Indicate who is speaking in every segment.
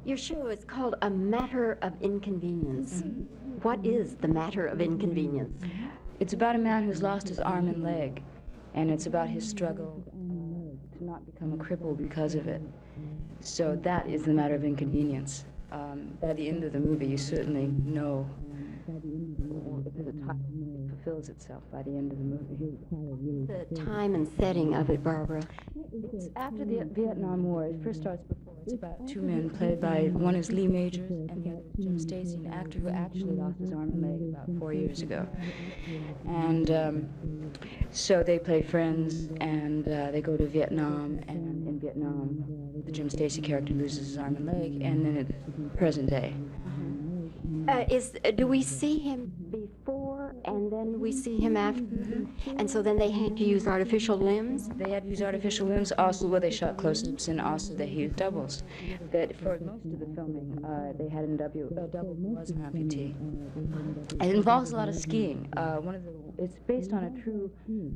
Speaker 1: Your show is called A Matter of Inconvenience. What is the matter of inconvenience?
Speaker 2: It's about a man who's lost his arm and leg, and it's about his struggle to not become a cripple because of it. So that is the matter of inconvenience. By the end of the movie, you certainly know the title fulfills itself by the end of the movie.
Speaker 1: The time and setting of it, Barbara.
Speaker 2: It's after the Vietnam War. It first starts before. It's about two men played by, one is Lee Majors and the other is Jim Stacy, an actor who actually lost his arm and leg about 4 years ago. And so they play friends, and they go to Vietnam, and in Vietnam, the Jim Stacy character loses his arm and leg, and then it's present day.
Speaker 1: Do we see him before and then we see him after? And so then they had to use artificial limbs?
Speaker 2: They had to use artificial limbs. Also, well, they shot close-ups, and also they used doubles. But for most of the filming, they had a double was an amputee. It involves a lot of skiing. It's based on a true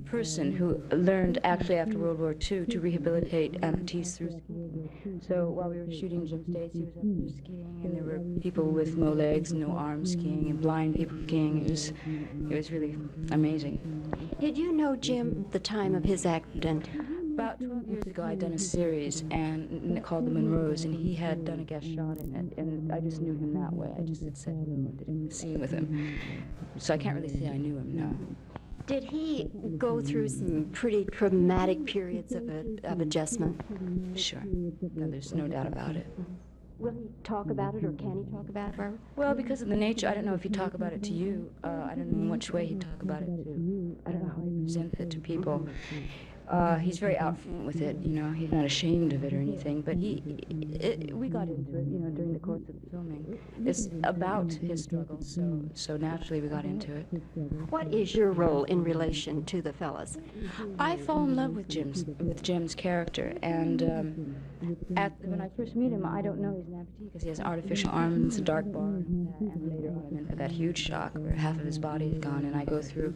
Speaker 2: person who learned actually after World War II to rehabilitate amputees through skiing. So while we were shooting, Jim Stacy was up there skiing, and there were people with no legs, no arms skiing, and blind people skiing. It was really amazing.
Speaker 1: Did you know Jim at the time of his accident?
Speaker 2: About 12 years ago, I'd done a series called The Monroes, and he had done a guest shot in it, and I just knew him that way. I just had said hello and did a scene with him. So I can't really say I knew him, no.
Speaker 1: Did he go through some pretty traumatic periods of adjustment?
Speaker 2: Sure. No, there's no doubt about it.
Speaker 1: Will he talk about it, or can he talk about it, Barbara?
Speaker 2: Well, because of the nature, I don't know if he'd talk about it to you. I don't know in which way he'd talk about it to. I don't know how he presents it to people. He's very out front with it, you know. He's not ashamed of it or anything. But we got into it, you know, during the course of the filming. It's about his struggle, so naturally we got into it.
Speaker 1: What is your role in relation to the fellas?
Speaker 2: I fall in love with Jim's character, and when I first meet him, I don't know he's an amputee because he has an artificial arm and it's a dark bar, and later on that huge shock where half of his body is gone, and I go through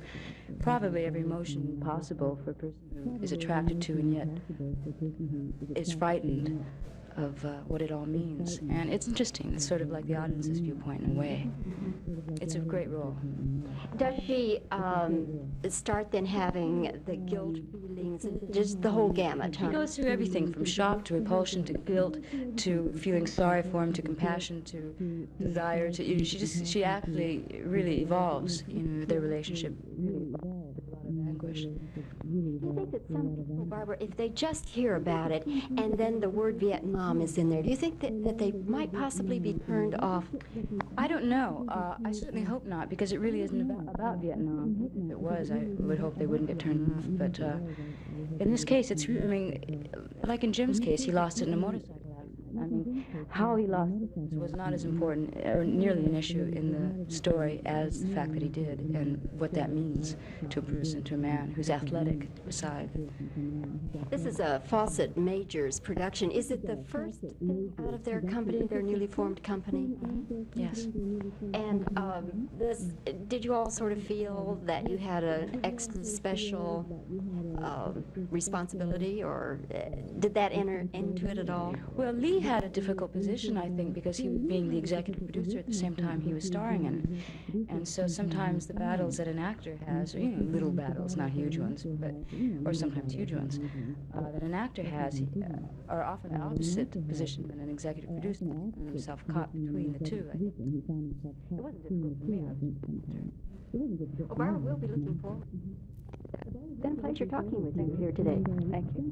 Speaker 2: probably every emotion possible for a person who is attracted to and yet is frightened of what it all means. And it's interesting. It's sort of like the audience's viewpoint in a way. It's a great role.
Speaker 1: Does she start then having the guilt feelings, just the whole gamut?
Speaker 2: She goes through everything from shock to repulsion to guilt to feeling sorry for him to compassion to desire to. She actually really evolves. You know, their relationship really evolves with a lot of anguish.
Speaker 1: Do you think that some people, Barbara, if they just hear about it and then the word Vietnam is in there, do you think that they might possibly be turned off?
Speaker 2: I don't know. I certainly hope not, because it really isn't about Vietnam. If it was, I would hope they wouldn't get turned off. But in this case, I mean, like in Jim's case, he lost it in a motorcycle accident. I mean, how he lost it was not as important or nearly an issue in the story as the fact that he did and what that means to a person, to a man who's athletic beside.
Speaker 1: This is a Fawcett Majors production. Is it the first thing out of their company, their newly formed company?
Speaker 2: Yes.
Speaker 1: And did you all sort of feel that you had an extra special responsibility, or did that enter into it at all?
Speaker 2: Well, Lee had a difficult position, I think, because he was being the executive producer at the same time he was starring in it. And so sometimes the battles that an actor has, or, you know, little battles, not huge ones, or sometimes huge ones, that an actor has are often the opposite position than an executive producer. He found himself caught between the two, I think. It wasn't difficult for me. I was just an actor.
Speaker 1: Well, Barbara, we'll be looking forward. It's been a pleasure talking with you here today.
Speaker 2: Thank you.